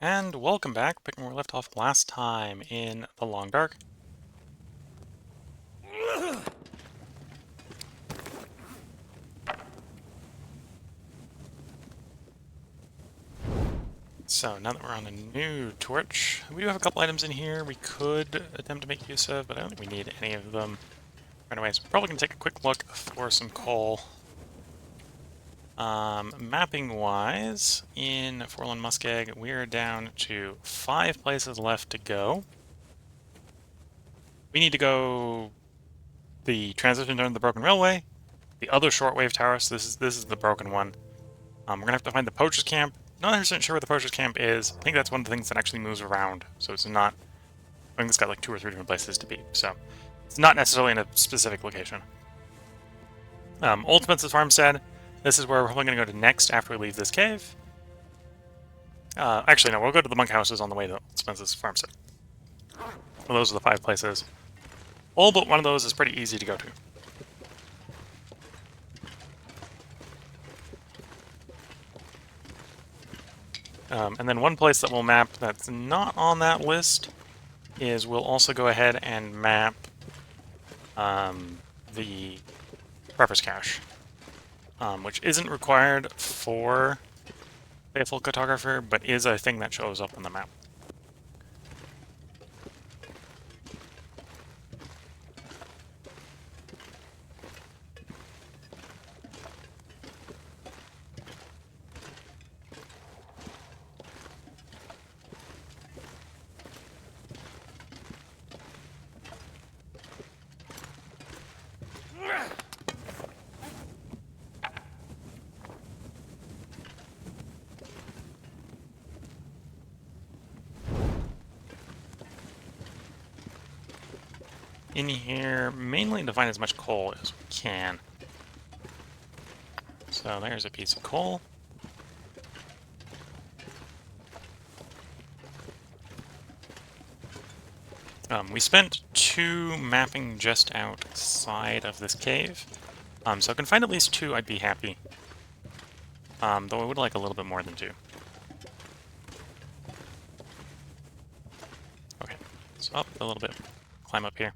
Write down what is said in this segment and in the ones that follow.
And welcome back, picking where we left off last time in the Long Dark. So now that we're on a new torch, we do have a couple items in here we could attempt to make use of, but I don't think we need any of them right away. So we're probably going to take a quick look for some coal. Mapping-wise, in Forlorn Muskeg, we're down to 5 places left to go. We need to go the transition zone to the Broken Railway, the other shortwave tower, so this is the broken one. We're going to have to find the Poacher's Camp. Not 100% sure where the Poacher's Camp is. I think that's one of the things that actually moves around, so it's not... I think it's got like 2 or 3 different places to be, so it's not necessarily in a specific location. Old Spence's Farmstead. This is where we're probably going to go to next after we leave this cave. Actually, no, we'll go to the monkhouses on the way to Old Spence's Farmstead. Well, those are the 5 places. All but one of those is pretty easy to go to. And then one place that we'll map that's not on that list is we'll also go ahead and map the Prepper's Cache, which isn't required for Faithful Cartographer, but is a thing that shows up on the map. In here, mainly to find as much coal as we can. So there's a piece of coal. We spent 2 mapping just outside of this cave. So I can find at least 2, I'd be happy. Though I would like a little bit more than 2. Okay, so up a little bit. Climb up here.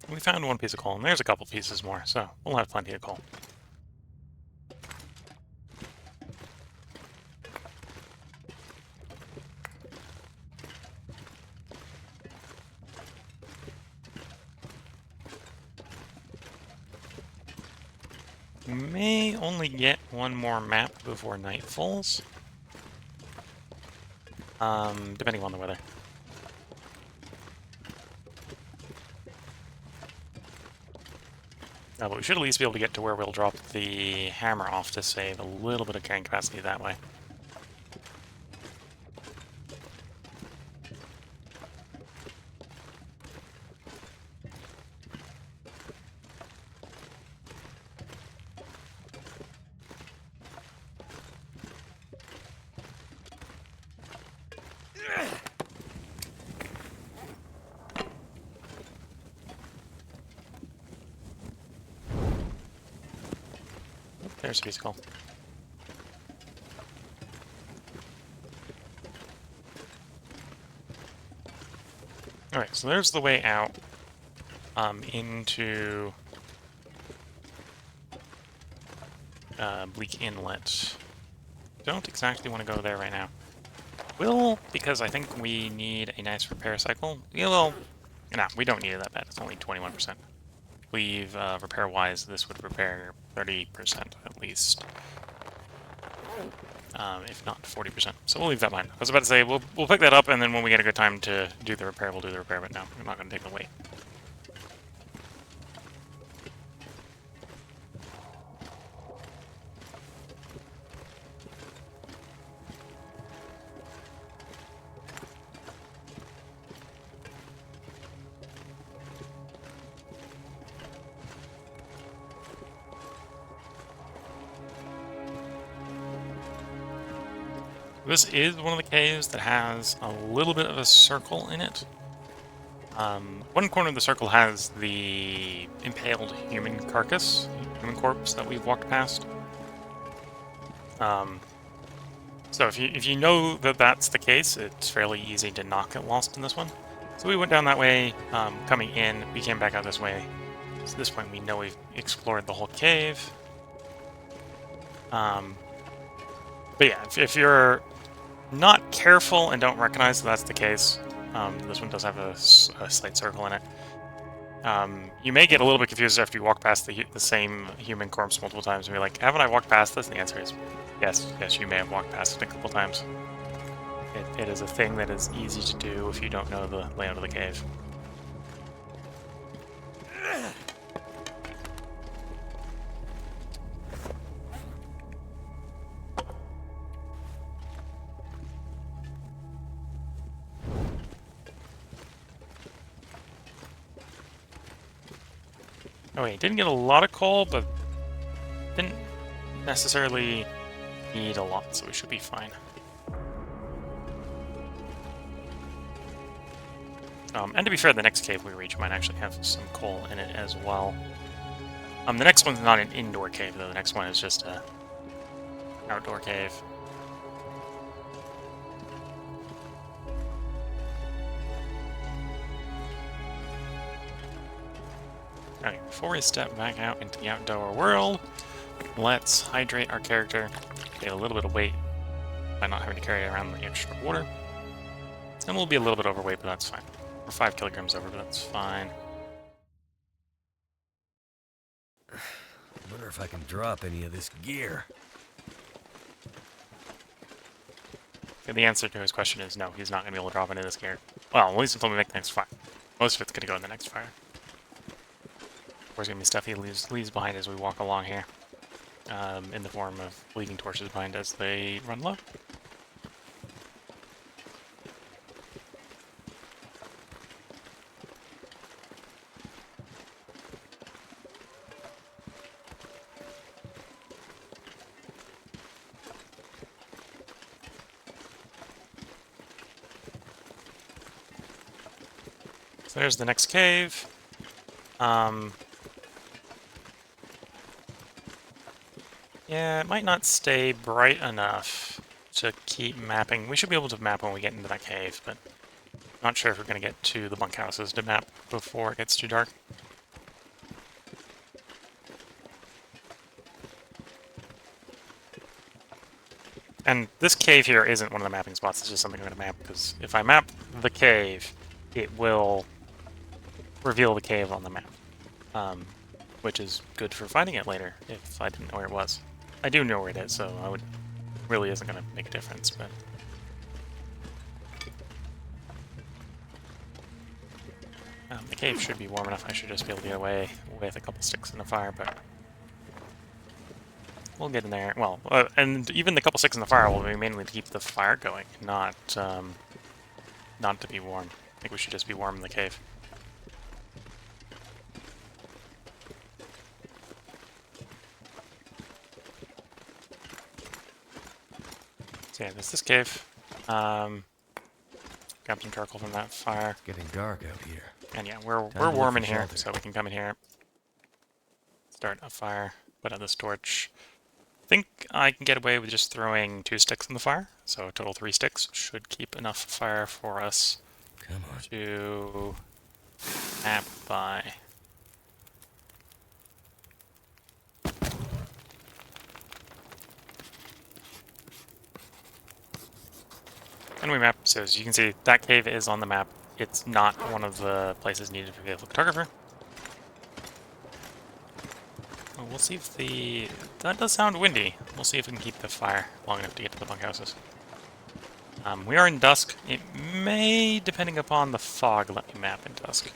We found 1 piece of coal, and there's a couple pieces more, so we'll have plenty of coal. We may only get 1 more map before night falls. Depending on the weather. But we should at least be able to get to where we'll drop the hammer off to save a little bit of carrying capacity that way. There's a piece of coal. Alright, so there's the way out into Bleak Inlet. Don't exactly want to go there right now. Will, because I think we need a nice repair cycle. Yeah, well, no, we don't need it that bad. It's only 21%. Leave repair-wise, this would repair 30% at least. If not 40%. So we'll leave that behind. I was about to say, we'll pick that up, and then when we get a good time to do the repair, we'll do the repair, but no, we're not going to take the weight. This is one of the caves that has a little bit of a circle in it. One corner of the circle has the impaled human carcass, human corpse that we've walked past. So if you know that that's the case, it's fairly easy to not get lost in this one. So we went down that way, coming in, we came back out this way. So at this point we know we've explored the whole cave. But yeah, if you're not careful and don't recognize that that's the case, this one does have a slight circle in it. You may get a little bit confused after you walk past the same human corpse multiple times and be like, haven't I walked past this? And the answer is yes, you may have walked past it a couple times. It is a thing that is easy to do if you don't know the layout of the cave. Oh wait, didn't get a lot of coal, but didn't necessarily need a lot, so we should be fine. And to be fair, the next cave we reach might actually have some coal in it as well. The next one's not an indoor cave, though. The next one is just a outdoor cave. Okay, before we step back out into the outdoor world, let's hydrate our character, get a little bit of weight by not having to carry around the extra water. And we'll be a little bit overweight, but that's fine. We're 5 kilograms over, but that's fine. Wonder if I can drop any of this gear. And the answer to his question is no, he's not going to be able to drop any of this gear. Well, at least until we make the next fire. Most of it's going to go in the next fire. There's going to be stuff he leaves behind as we walk along here. In the form of leaving torches behind as they run low. So there's the next cave. Yeah, it might not stay bright enough to keep mapping. We should be able to map when we get into that cave, but not sure if we're going to get to the bunkhouses to map before it gets too dark. And this cave here isn't one of the mapping spots, it's just something I'm going to map, because if I map the cave, it will reveal the cave on the map. Which is good for finding it later, if I didn't know where it was. I do know where it is, so really isn't going to make a difference, but... the cave should be warm enough, I should just be able to get away with a couple sticks in the fire, but... we'll get in there. Well, and even the couple sticks in the fire will be mainly to keep the fire going, not to be warm. I think we should just be warm in the cave. So yeah, there's this cave. Grab some charcoal from that fire. It's getting dark out here. And yeah, we're warm in here, so we can come in here, start a fire, put out this torch. I think I can get away with just throwing 2 sticks in the fire, so a total 3 sticks should keep enough fire for us to map by. And we map, so as you can see, that cave is on the map. It's not one of the places needed for the photographer. Well, we'll see if the... that does sound windy. We'll see if we can keep the fire long enough to get to the bunkhouses. We are in dusk. It may, depending upon the fog, let me map in dusk.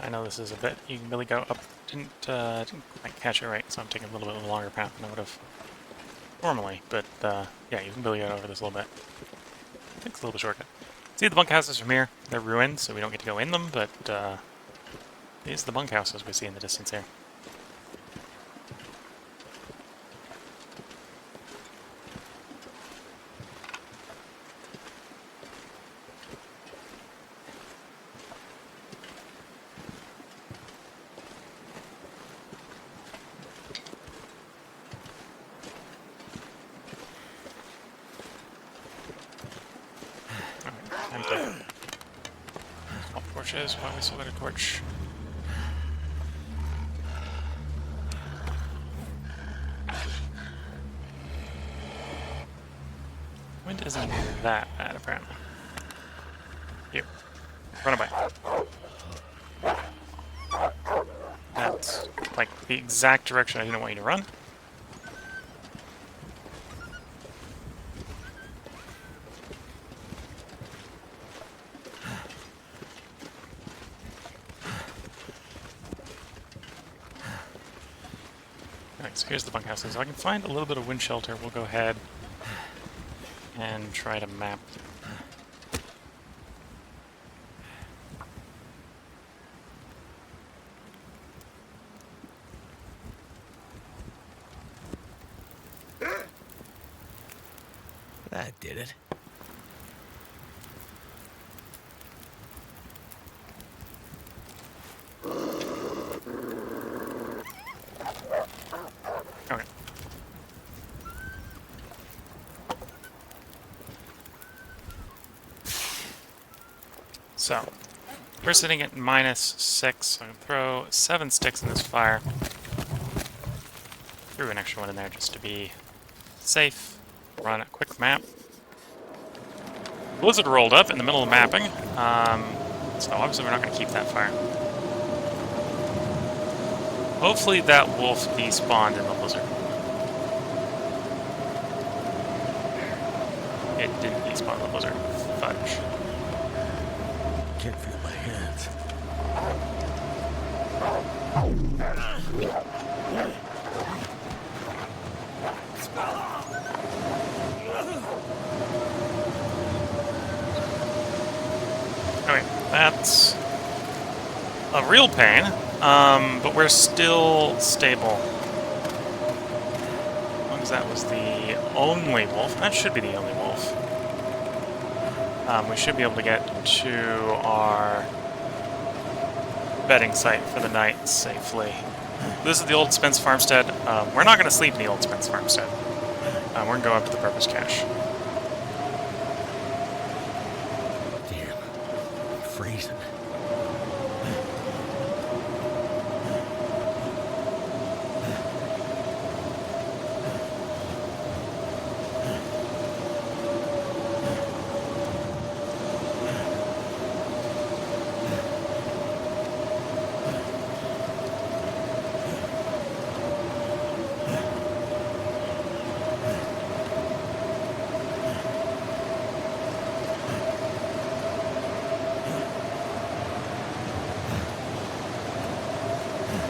I know this is a bit. You can really go up. Didn't quite catch it right, so I'm taking a little bit of a longer path than I would have normally. But yeah, you can really go over this a little bit. I think it's a little bit shortcut. See the bunkhouses from here? They're ruined, so we don't get to go in them. But these are the bunkhouses we see in the distance here. Time to swap torches while we still got a torch. Wind isn't that bad, apparently. You. Run away. That's like the exact direction I didn't want you to run. Alright, so here's the bunkhouses. So I can find a little bit of wind shelter. We'll go ahead and try to map. That did it. Okay. So, we're sitting at -6, so I can throw 7 sticks in this fire. Threw an extra one in there just to be safe. Run a quick map. Blizzard rolled up in the middle of mapping, so obviously we're not going to keep that fire. Hopefully that wolf despawned in the blizzard. It didn't despawn in the blizzard. Fudge. Can't feel my hands. Okay, that's a real pain, but we're still stable. As long as that was the only wolf, that should be the only wolf. We should be able to get to our bedding site for the night safely. This is the old Spence farmstead. We're not going to sleep in the old Spence farmstead. We're going to go up to the purpose cache. Damn. I'm freezing.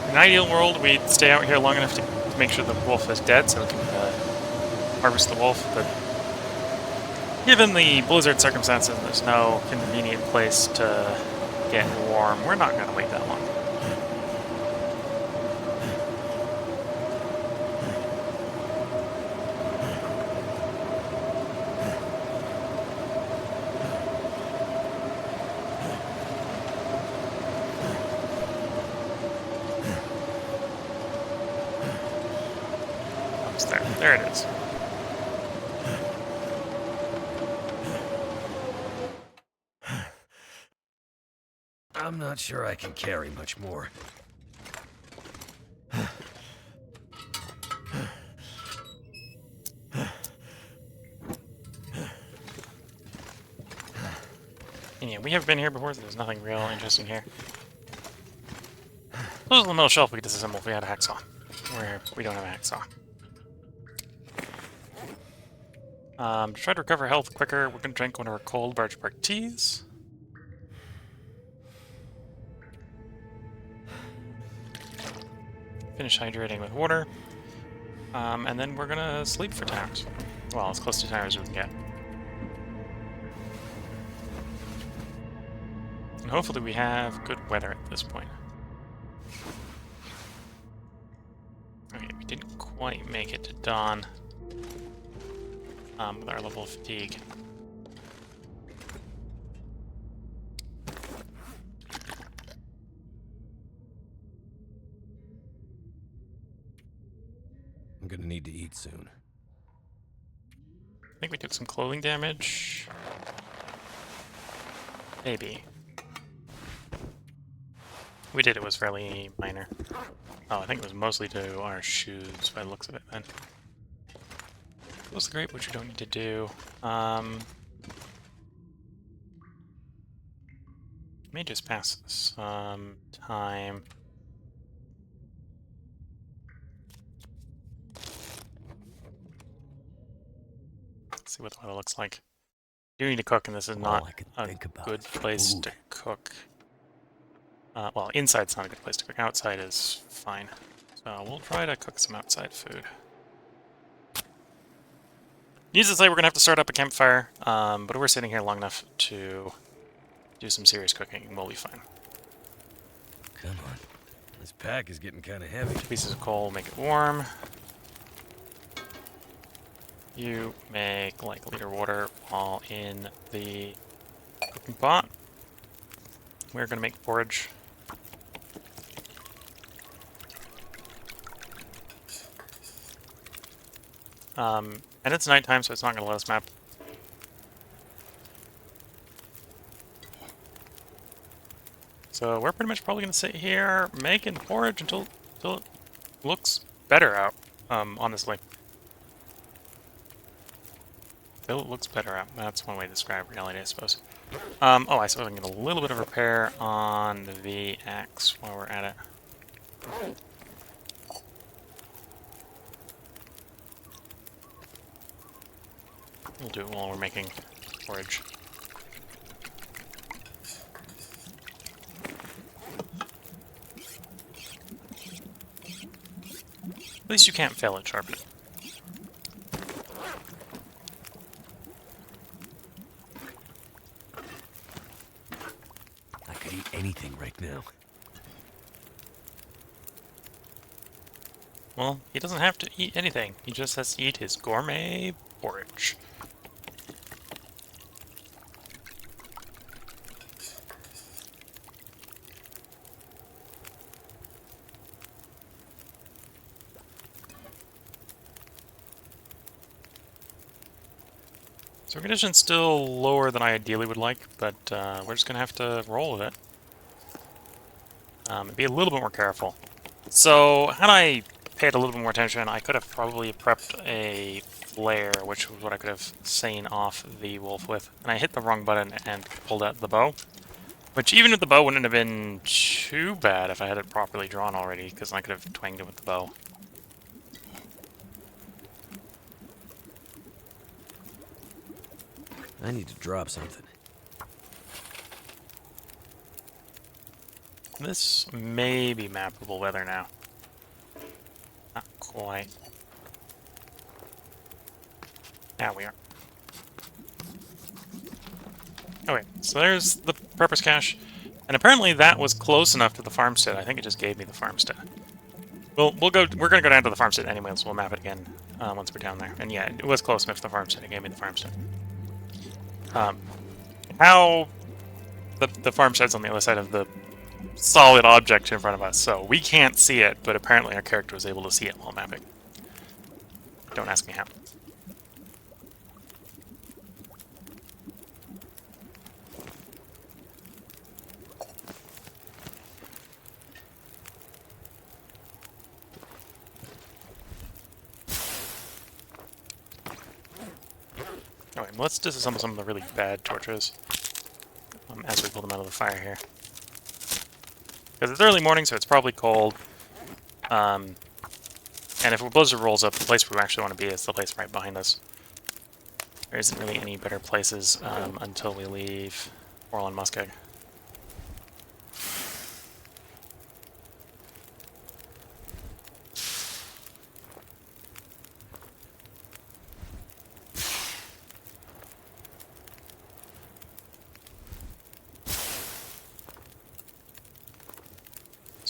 In an ideal world, we'd stay out here long enough to make sure the wolf is dead so we can harvest the wolf, but given the blizzard circumstances, there's no convenient place to get warm. We're not going to wait that long. There it is. I'm not sure I can carry much more. Yeah, we have been here before, so there's nothing real interesting here. This is the middle shelf we could disassemble if we had a hacksaw. We don't have a hacksaw. To try to recover health quicker, we're going to drink one of our cold Barge Park teas. finish hydrating with water. And then we're gonna sleep for 10 hours. Well, as close to 10 hours as we can get. And hopefully we have good weather at this point. Okay, we didn't quite make it to dawn with our level of fatigue. I'm gonna need to eat soon. I think we took some clothing damage. Maybe. We did, it was fairly minor. Oh, I think it was mostly to our shoes by the looks of it then. Close the grate, which we don't need to do. May just pass some time. Let's see what the weather looks like. You need to cook, and this is not a good place to cook. Well, inside's not a good place to cook. Outside is fine. So we'll try to cook some outside food. Needless to say, we're going to have to start up a campfire, but we're sitting here long enough to do some serious cooking, and we'll be fine. Come on. This pack is getting kind of heavy. 2 pieces of coal make it warm. You make like a liter of water while in the cooking pot. We're going to make porridge. And it's nighttime, so it's not going to let us map. So we're pretty much probably going to sit here making porridge until it looks better out, honestly. Until it looks better out. That's one way to describe reality, I suppose. Oh, I suppose I can get a little bit of repair on the axe while we're at it. We'll do it while we're making porridge. At least you can't fail at sharpening. I could eat anything right now. Well, he doesn't have to eat anything. He just has to eat his gourmet porridge. So our condition's still lower than I ideally would like, but we're just going to have to roll with it. And be a little bit more careful. So, had I paid a little bit more attention, I could have probably prepped a flare, which was what I could have seen off the wolf with. And I hit the wrong button and pulled out the bow. Which, even with the bow, wouldn't have been too bad if I had it properly drawn already, because I could have twanged it with the bow. I need to drop something. This may be mappable weather now. Not quite. Now we are. Okay, so there's the purpose cache. And apparently that was close enough to the farmstead. I think it just gave me the farmstead. We're gonna go down to the farmstead anyway, so we'll map it again once we're down there. And yeah, it was close enough to the farmstead. It gave me the farmstead. How the farmstead's on the other side of the solid object in front of us, so we can't see it, but apparently our character was able to see it while mapping. Don't ask me how. Alright, let's disassemble some of the really bad torches as we pull them out of the fire here. Because it's early morning, so it's probably cold. And if a blizzard rolls up, the place we actually want to be is the place right behind us. There isn't really any better places until we leave Orland Muskeg.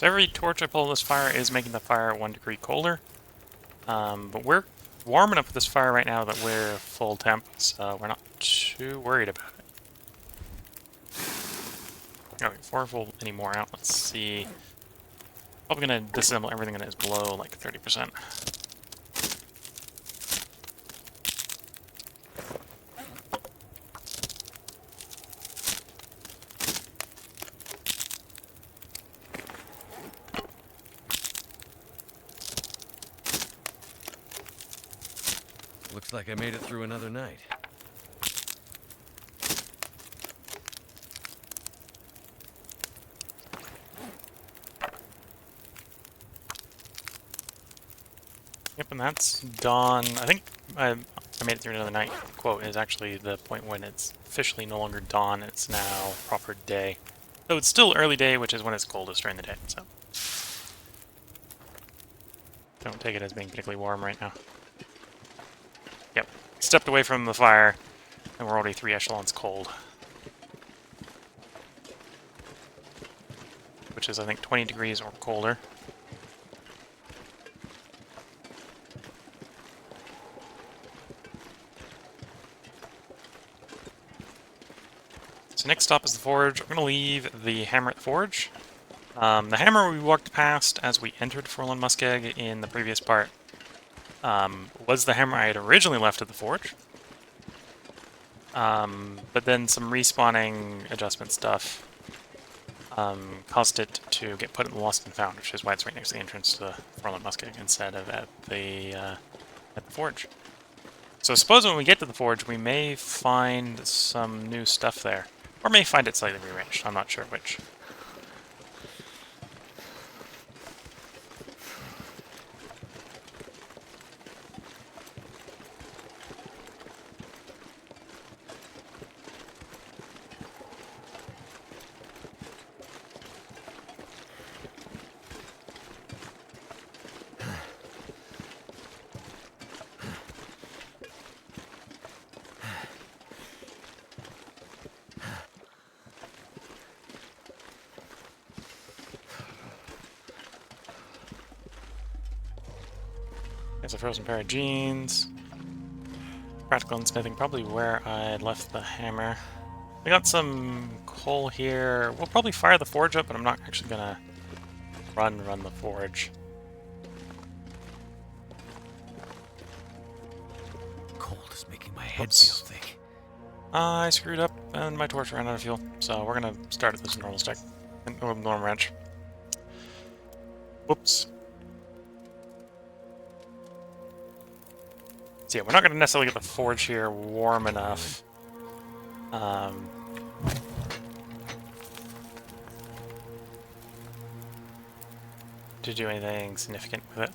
So every torch I pull in this fire is making the fire 1 degree colder. But we're warm enough with this fire right now that we're full temp, so we're not too worried about it. Alright, before I pull any more out, let's see. Probably gonna disassemble everything that is below like 30%. Looks like I made it through another night. Yep, and that's dawn. I think I made it through another night. Quote is actually the point when it's officially no longer dawn, it's now proper day. So it's still early day, which is when it's coldest during the day, so. Don't take it as being particularly warm right now. Yep, stepped away from the fire, and we're already 3 echelons cold. Which is, I think, 20 degrees or colder. So next stop is the forge. We're going to leave the hammer at the forge. The hammer we walked past as we entered Forlorn Muskeg in the previous part was the hammer I had originally left at the forge. But then some respawning adjustment stuff caused it to get put in the Lost and Found, which is why it's right next to the entrance to Forlorn Muskeg instead of at the forge. So I suppose when we get to the forge, we may find some new stuff there. Or may find it slightly rearranged. I'm not sure which. There's a frozen pair of jeans. Practical and smithing, probably where I left the hammer. We got some coal here. We'll probably fire the forge up, but I'm not actually gonna run the forge. Cold is making my head Oops. feel thick. I screwed up and my torch ran out of fuel, so we're gonna start at this normal stick. Normal wrench. Whoops. So yeah, we're not going to necessarily get the forge here warm enough. To do anything significant with it.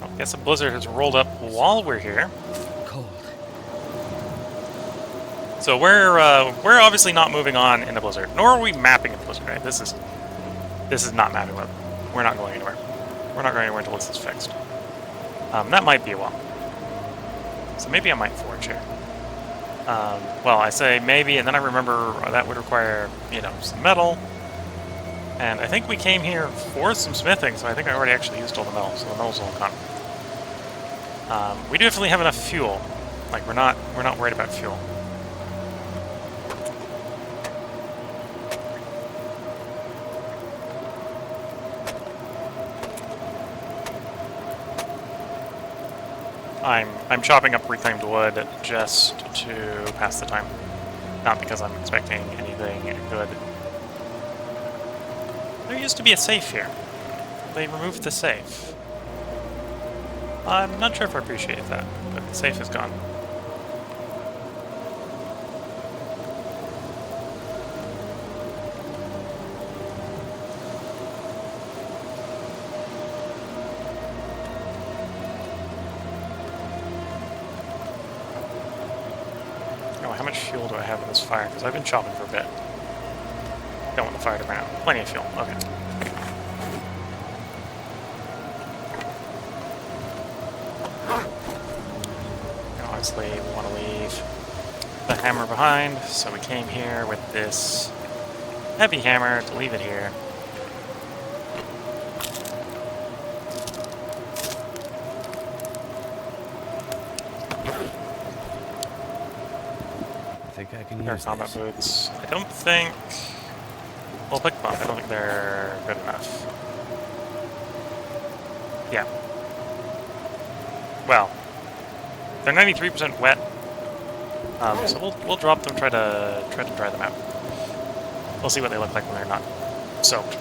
I guess a blizzard has rolled up while we're here. Cold. So we're obviously not moving on in the blizzard, nor are we mapping in the blizzard, right? This is not mapping with. We're not going anywhere. We're not going anywhere until this is fixed. That might be a while. So maybe I might forge here. Well, I say maybe, and then I remember that would require, you know, some metal. And I think we came here for some smithing, so I think I already actually used all the metal, so the metal's all gone. We definitely have enough fuel. Like, we're not worried about fuel. I'm chopping up reclaimed wood just to pass the time. Not because I'm expecting anything good. There used to be a safe here. They removed the safe. I'm not sure if I appreciate that, but the safe is gone. How much fuel do I have in this fire? Because I've been chopping for a bit. Don't want the fire to burn out. Plenty of fuel. Okay. Honestly, we want to leave. the hammer behind, so we came here with this heavy hammer to leave it here. I think I can Our use combat this. boots. I don't think... Well, pick bump. I don't think they're good enough. Yeah. Well, they're 93% wet, so we'll drop them. Try to dry them out. We'll see what they look like when they're not soaked.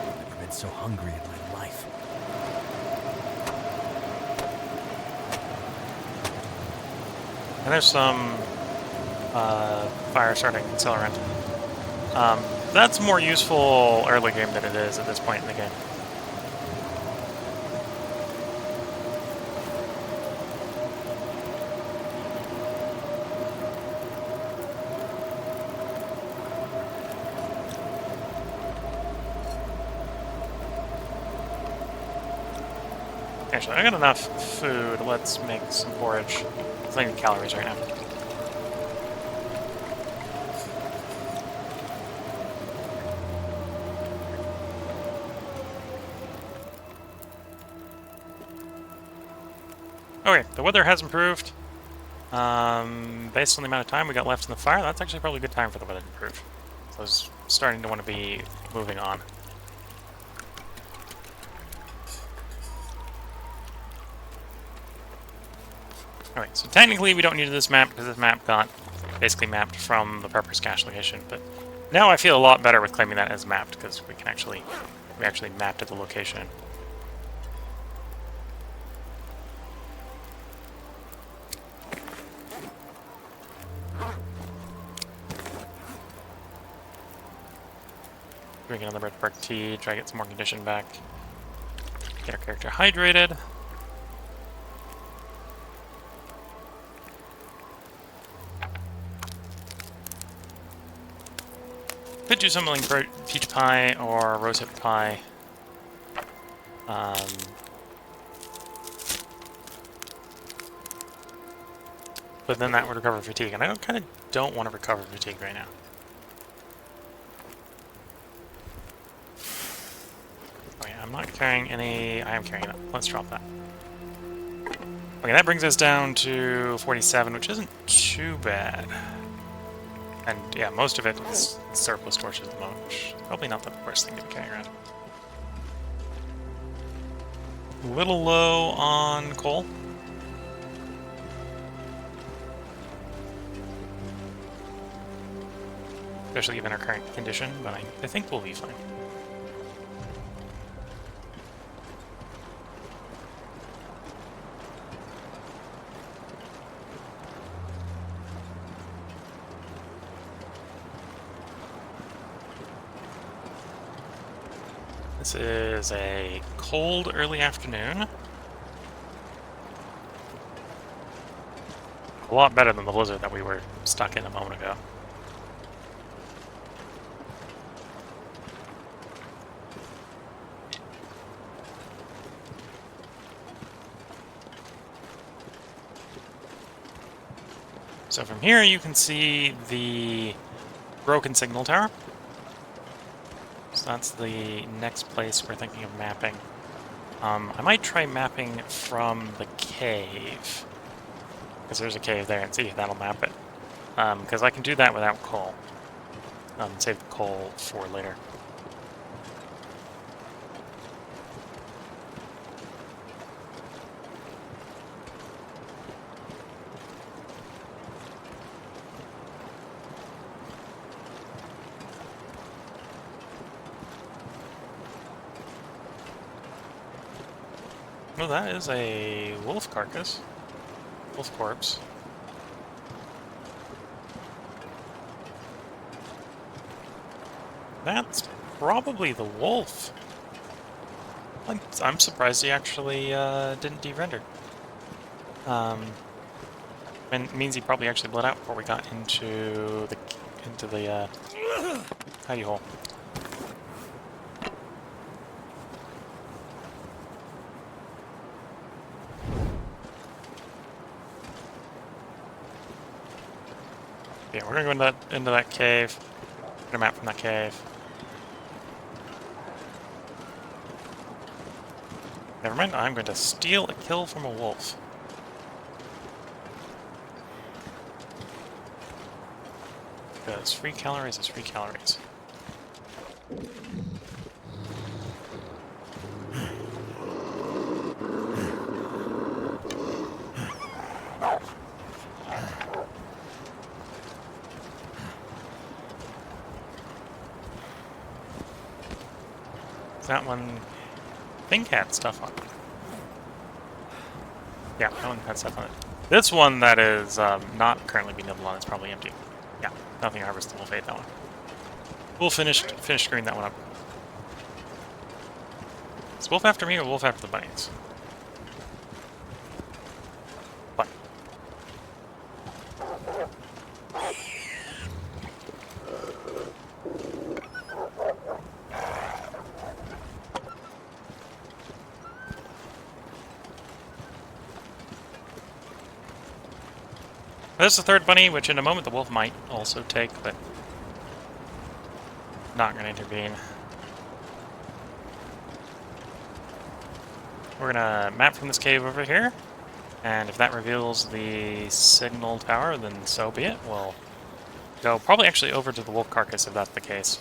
I've never been so hungry in my life. And there's some fire starting accelerant. That's more useful early game than it is at this point in the game. Actually, I got enough food. Let's make some porridge. It's not even calories right now. Okay, the weather has improved. Based on the amount of time we got left in the fire, that's actually probably a good time for the weather to improve. So I was starting to want to be moving on. Alright, so technically we don't need this map because this map got basically mapped from the Purpose cache location, but now I feel a lot better with claiming that as mapped because we actually mapped at the location. Drink another red bark tea, try to get some more condition back. Get our character hydrated. Could do something like peach pie or rosehip pie. But then that would recover fatigue, and I kind of don't want to recover fatigue right now. Oh yeah, I'm not carrying any... I am carrying it. Let's drop that. Okay, that brings us down to 47, which isn't too bad. And yeah, most of it is surplus torches at the moment, which is probably not the worst thing to be carrying around. A little low on coal. Especially given our current condition, but I think we'll be fine. This is a cold early afternoon. A lot better than the blizzard that we were stuck in a moment ago. So from here you can see the broken signal tower. So that's the next place we're thinking of mapping. I might try mapping from the cave, because there's a cave there, and see if that'll map it. Because I can do that without coal. Save the coal for later. Well, that is a wolf carcass. Wolf corpse. That's probably the wolf. I'm surprised he actually didn't de-render. And it means he probably actually bled out before we got into into the hidey hole. Yeah, we're gonna go into that cave. Get a map from that cave. Never mind, I'm going to steal a kill from a wolf. Because free calories is free calories. That one, I think, had stuff on it. Yeah, that one had stuff on it. This one that is not currently being nibbled on is probably empty. Yeah, nothing harvested will fade that one. We'll finish screwing that one up. Is wolf after me or wolf after the bunnies? What? There's the third bunny, which in a moment the wolf might also take, but not going to intervene. We're going to map from this cave over here, and if that reveals the signal tower, then so be it. We'll go probably actually over to the wolf carcass if that's the case,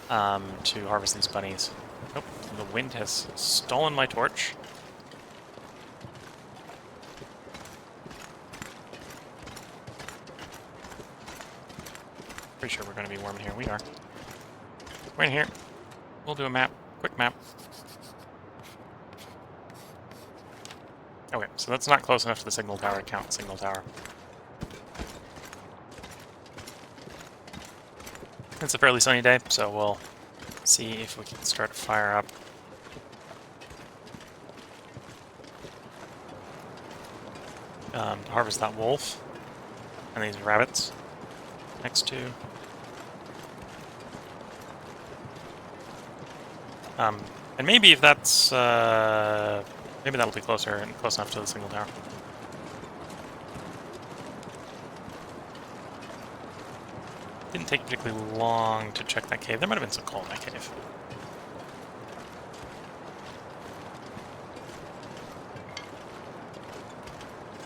to harvest these bunnies. Nope, the wind has stolen my torch. Pretty sure we're going to be warm in here. We are. We're in here. We'll do a map. Quick map. Okay, so that's not close enough to the signal tower to count signal tower. It's a fairly sunny day, so we'll see if we can start a fire up. Harvest that wolf and these rabbits next to. And maybe if that's maybe that'll be closer and close enough to the signal tower. Didn't take particularly long to check that cave. There might have been some coal in that cave.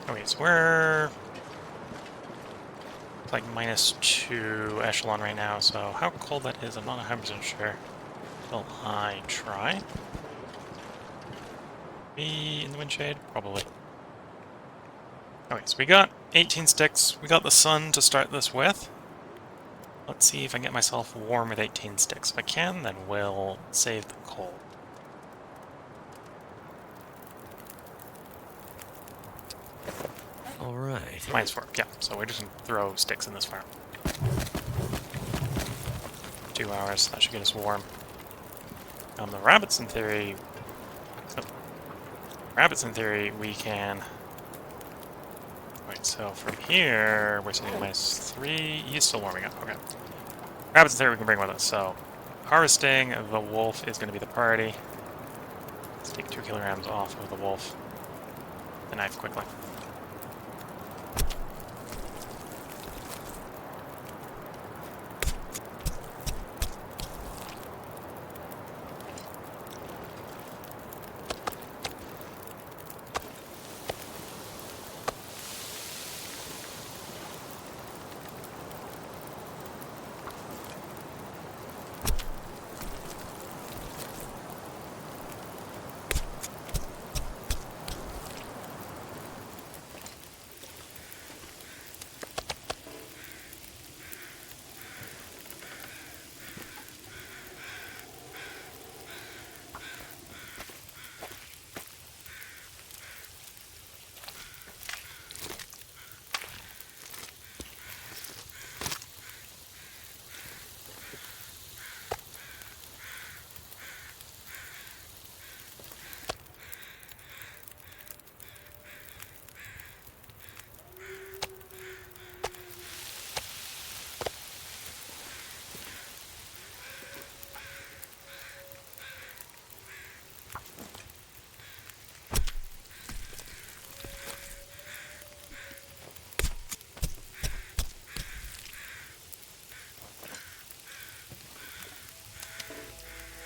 Okay, so we're like -2 echelon right now, so how cold that is, I'm not 100% sure. Will I try? Be in the wind shade? Probably. Okay, so we got 18 sticks. We got the sun to start this with. Let's see if I can get myself warm with 18 sticks. If I can, then we'll save the coal. All right. -4, yeah. So we're just going to throw sticks in this fire. 2 hours, that should get us warm. The rabbits, in theory... Oh. Rabbits, in theory, we can... Wait, so from here, we're sitting at -3. He's still warming up, okay. Rabbits, in theory, we can bring with us, so... Harvesting the wolf is going to be the priority. Let's take 2 kilograms off of the wolf. The knife quickly.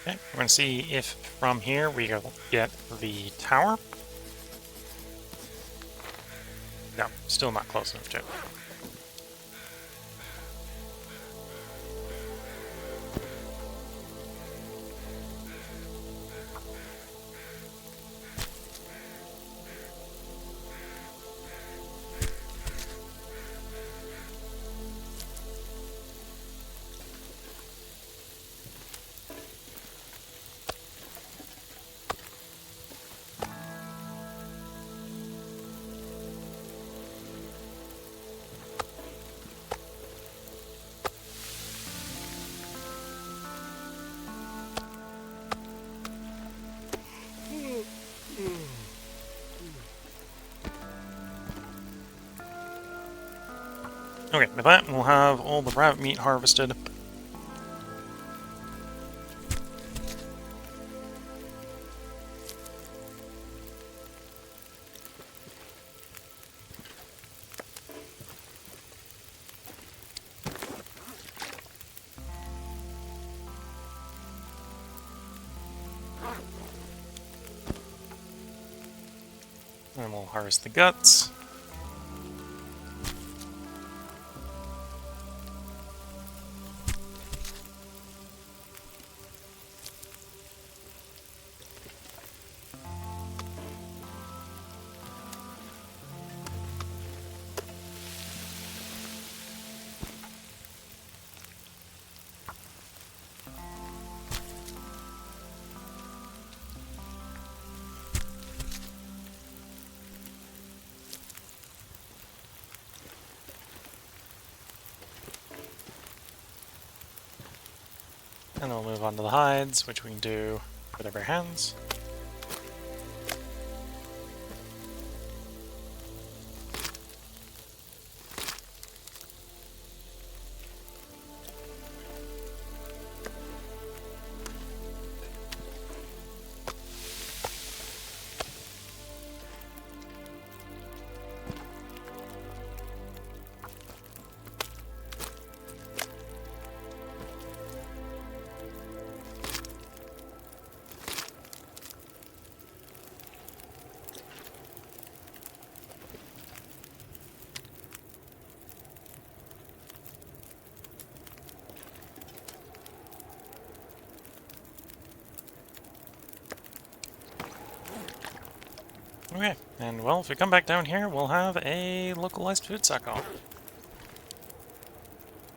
Okay, we're going to see if from here we get the tower. No, still not close enough to. Okay, with that, we'll have all the rabbit meat harvested. And we'll harvest the guts. And then we'll move on to the hides, which we can do with our bare hands. Okay, and well, if we come back down here, we'll have a localized food cycle.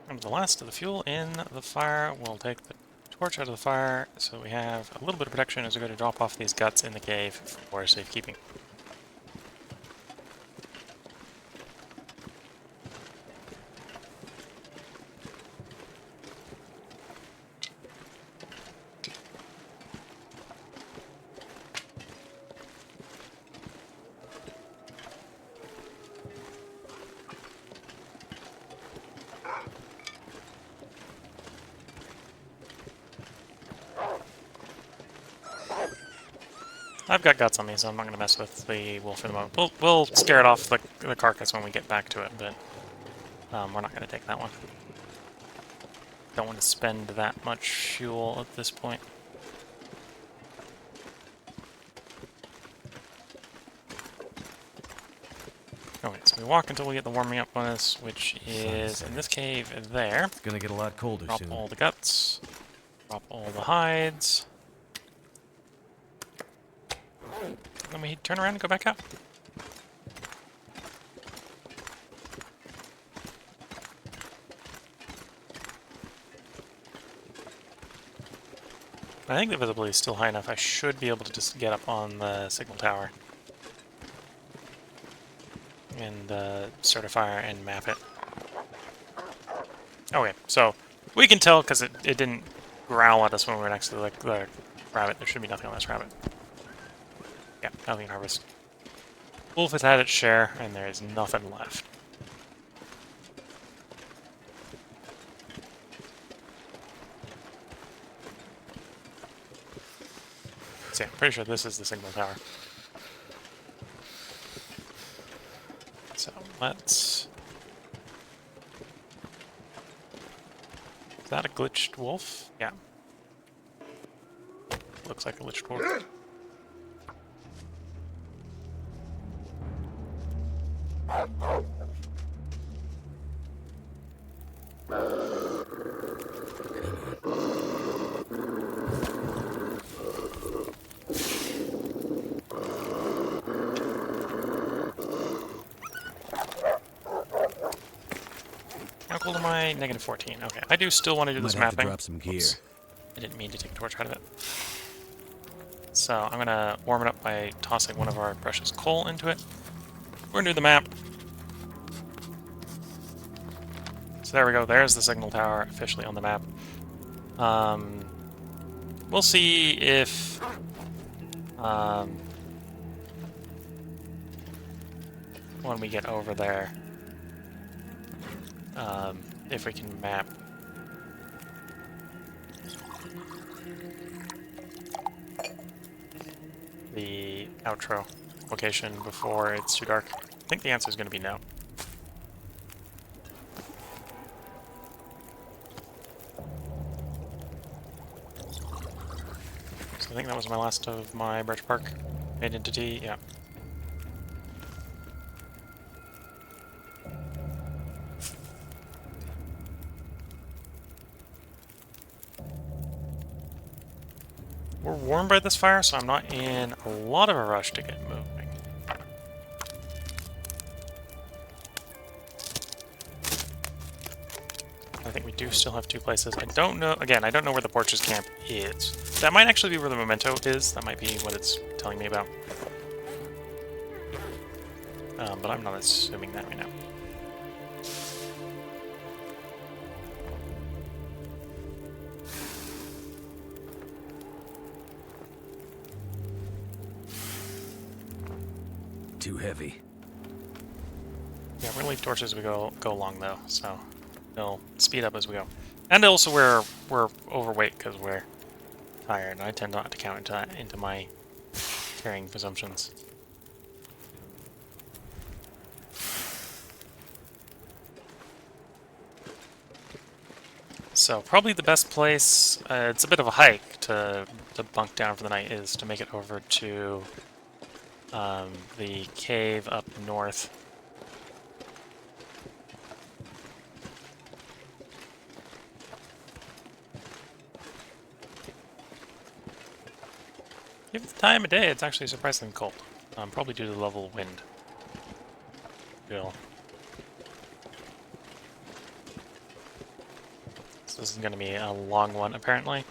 And the last of the fuel in the fire, we'll take the torch out of the fire so we have a little bit of protection as we go to drop off these guts in the cave for safekeeping. I've got guts on me, so I'm not going to mess with the wolf in the moment. We'll scare it off the carcass when we get back to it, but we're not going to take that one. Don't want to spend that much fuel at this point. Okay, so we walk until we get the warming up bonus, which is in this cave there. It's gonna get a lot colder Drop soon. all the guts. Drop all the hides. Then we turn around and go back out. I think the visibility is still high enough. I should be able to just get up on the signal tower and start a fire and map it. Okay, so we can tell because it didn't growl at us when we were next to the rabbit. There should be nothing on this rabbit. Yeah, nothing to harvest. Wolf has had its share, and there is nothing left. So yeah, I'm pretty sure this is the signal tower. So let's... Is that a glitched wolf? Yeah. looks like a lich dwarf. Equal to my -14. Okay, I do still want to do this Might have to mapping. drop some gear. Oops. I didn't mean to take a torch out of it. So I'm gonna warm it up by tossing one of our precious coal into it. We're gonna do the map. So there we go. There's the signal tower officially on the map. We'll see if when we get over there, if we can map the outro location before it's too dark. I think the answer is going to be no. So I think that was my last of my Birch Park identity. Yeah. We're warmed by this fire, so I'm not in a lot of a rush to get moving. I think we do still have 2 places. I don't know, again, I don't know where the Porches camp is. That might actually be where the memento is. That might be what it's telling me about. But I'm not assuming that right now. Too heavy. Yeah, we're gonna leave torches as we go along though, so they'll speed up as we go. And also we're overweight because we're tired, and I tend not to count into my carrying presumptions. So probably the best place, it's a bit of a hike to bunk down for the night, is to make it over to the cave up north. Given the time of day, it's actually surprisingly cold. Probably due to the level of wind. Feel. So this is going to be a long one, apparently.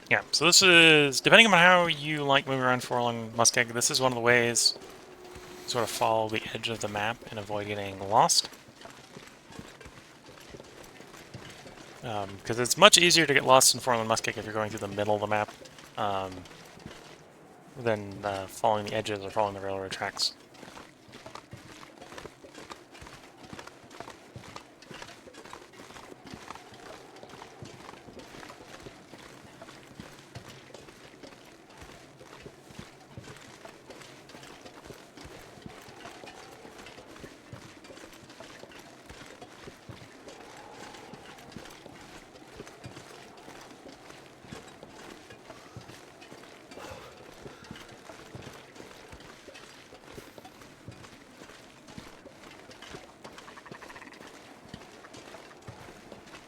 Yeah, so this is, depending on how you like moving around for along Muskeg, this is one of the ways to sort of follow the edge of the map and avoid getting lost. Because it's much easier to get lost in Forland Muskeg if you're going through the middle of the map than following the edges or following the railroad tracks.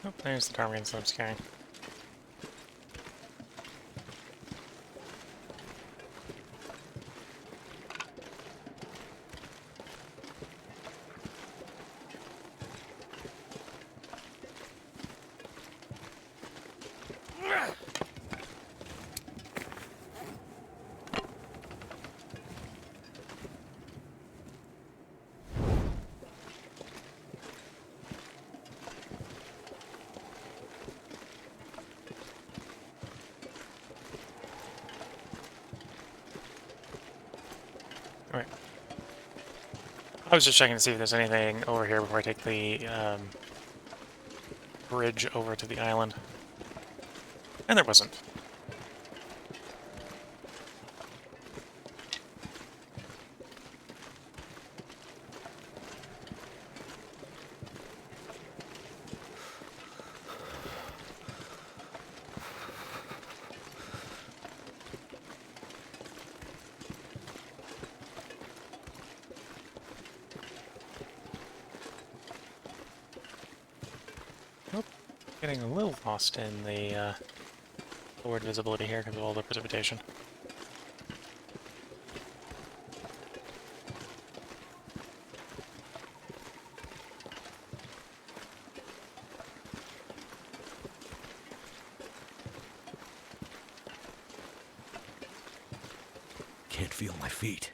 Oh, there's the ptarmigans that I'm scaring. Alright. I was just checking to see if there's anything over here before I take the bridge over to the island. And there wasn't. Nope. Getting a little lost in the forward visibility here because of all the precipitation. Can't feel my feet.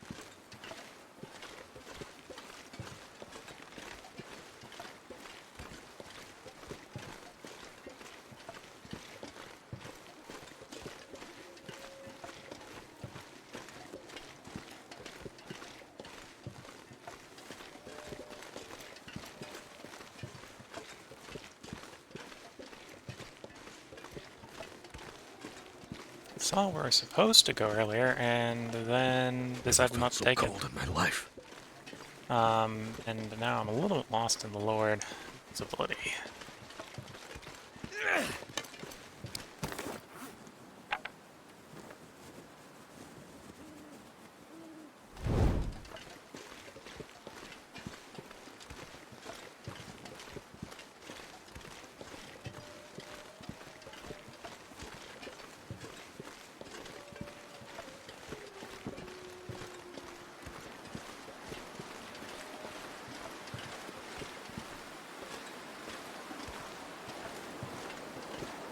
Saw where I was supposed to go earlier, and then decided not to take it. Cold in my life. And now I'm a little bit lost in the lowered visibility.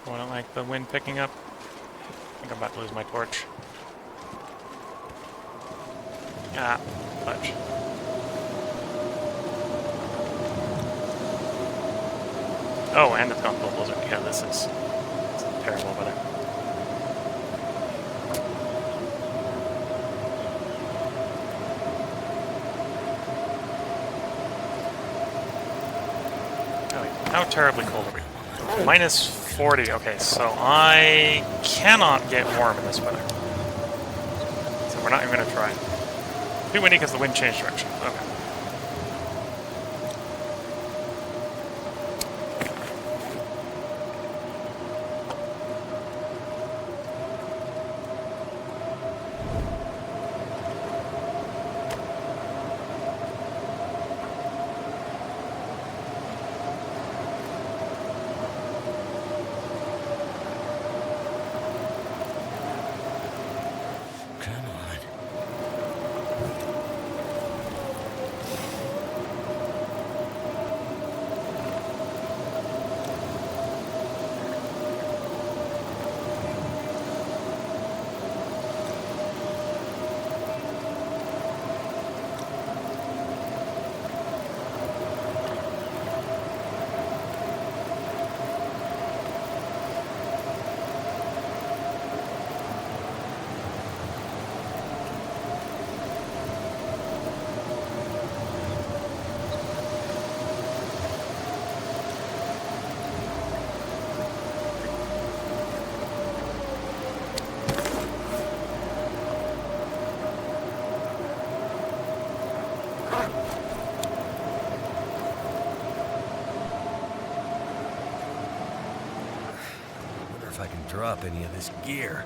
Oh, I don't like the wind picking up. I think I'm about to lose my torch. Ah, fudge. Oh, and it's gone full blizzard. Yeah, this is terrible weather. Oh, how terribly cold are we? Minus 40. Okay, so I cannot get warm in this weather. So we're not even going to try. Too windy because the wind changed direction. Okay. Come on. Wonder if I can drop any of this gear.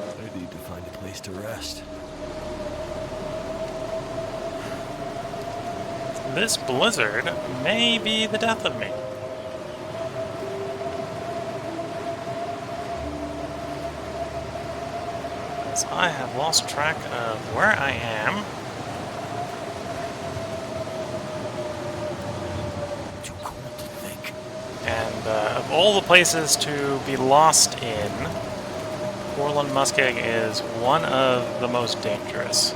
I need to find a place to rest. This blizzard may be the death of me. As I have lost track of where I am. Too cold to think. And of all the places to be lost in, Orland Muskeg is one of the most dangerous.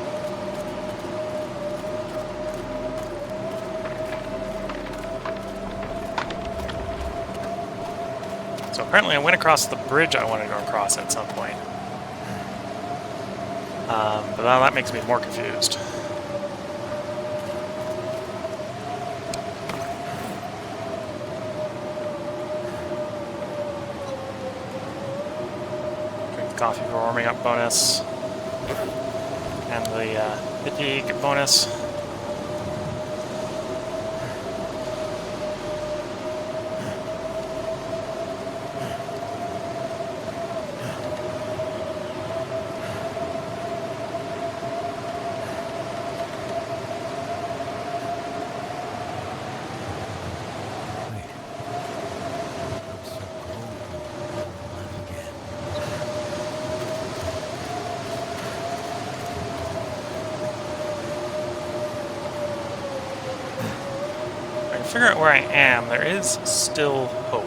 So apparently I went across the bridge I wanted to go across at some point. But now that makes me more confused. Drink coffee for warming up bonus. And the fatigue bonus. Figure out where I am, there is still hope.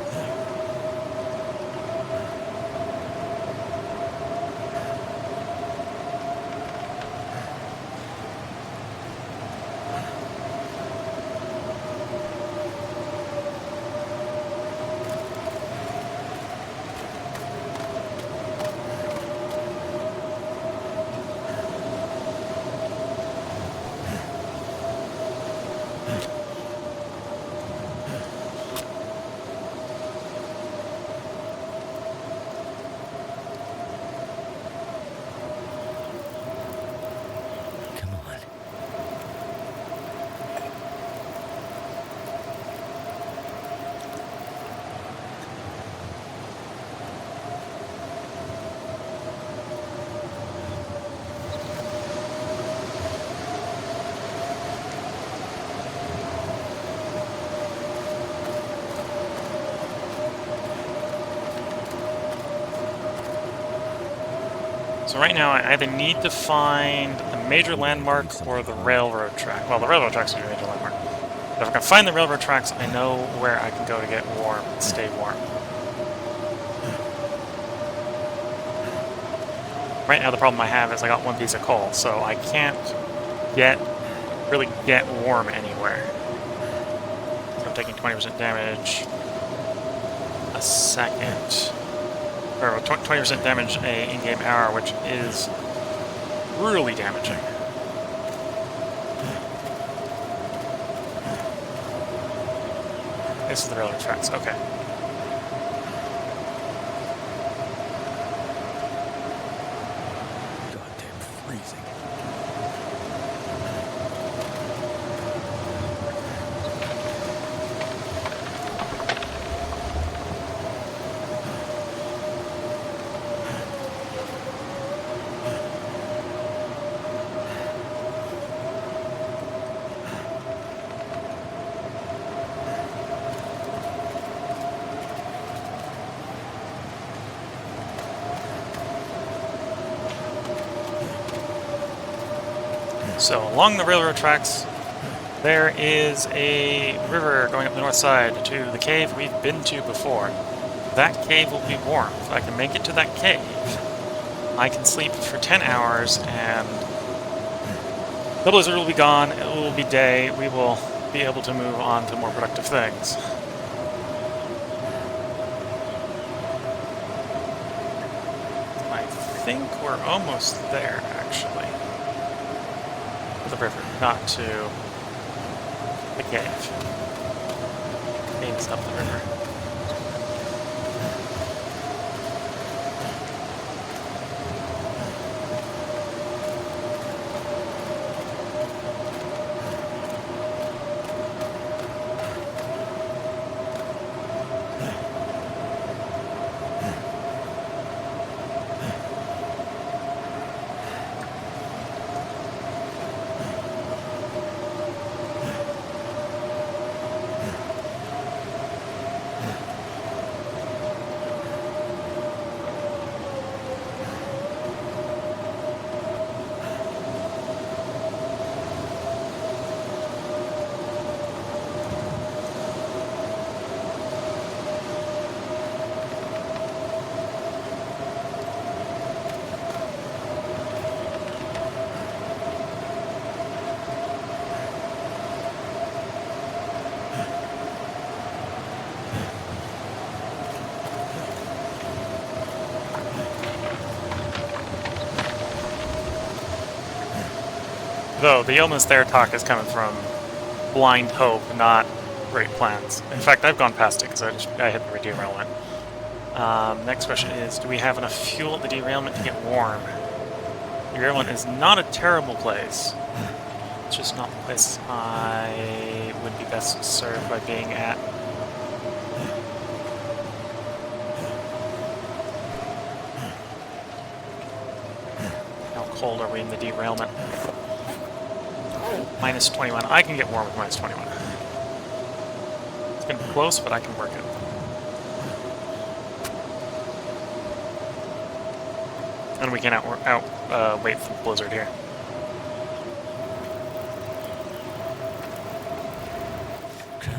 So right now, I either need to find a major landmark or the railroad track. Well, the railroad track's gonna be a major landmark. But if I can find the railroad tracks, I know where I can go to get warm and stay warm. Right now, the problem I have is I got one piece of coal, so I can't really get warm anywhere. So I'm taking 20% damage a second. Or 20% damage a in-game hour, which is brutally damaging. This is the railroad tracks, okay. Goddamn freezing. So along the railroad tracks, there is a river going up the north side to the cave we've been to before. That cave will be warm. If I can make it to that cave, I can sleep for 10 hours and the blizzard will be gone, it will be day, we will be able to move on to more productive things. I think we're almost there, actually. The river, not to the cave. Cave's up the river. Though the illness there talk is coming from blind hope, not great plans. In fact, I've gone past it because I hit the derailment. Next question is, do we have enough fuel at the derailment to get warm? The derailment is not a terrible place. It's just not the place I would be best served by being at. How cold are we in the derailment? Minus 21. I can get warm with minus 21. It's going to be close, but I can work it. And we can wait for the blizzard here. Come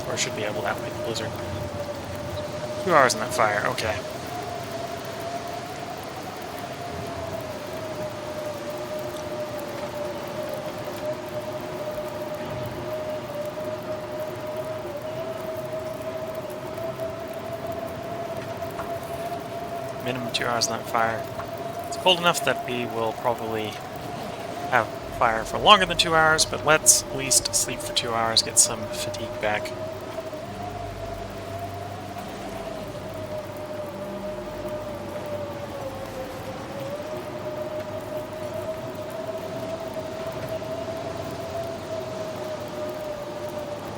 on. Or should be able to outwait the blizzard. 2 hours in that fire, okay. Minimum 2 hours in that fire. It's cold enough that we will probably have fire for longer than 2 hours, but let's at least sleep for 2 hours, get some fatigue back.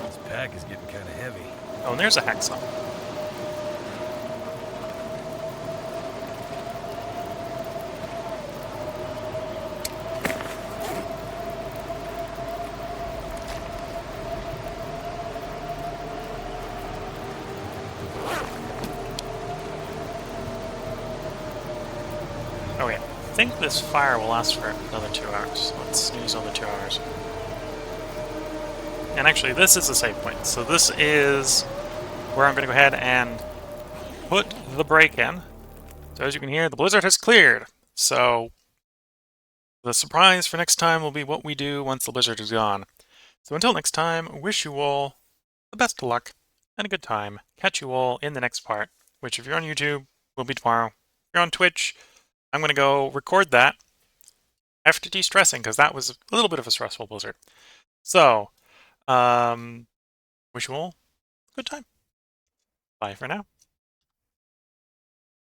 This pack is getting kind of heavy. Oh, and there's a hacksaw. Okay, I think this fire will last for another 2 hours. Let's snooze on the 2 hours. And actually, this is a save point. So this is where I'm going to go ahead and put the break in. So as you can hear, the blizzard has cleared. So the surprise for next time will be what we do once the blizzard is gone. So until next time, wish you all the best of luck and a good time. Catch you all in the next part, which if you're on YouTube, will be tomorrow. If you're on Twitch, I'm going to go record that after de-stressing, because that was a little bit of a stressful blizzard. So, wish you all a good time. Bye for now.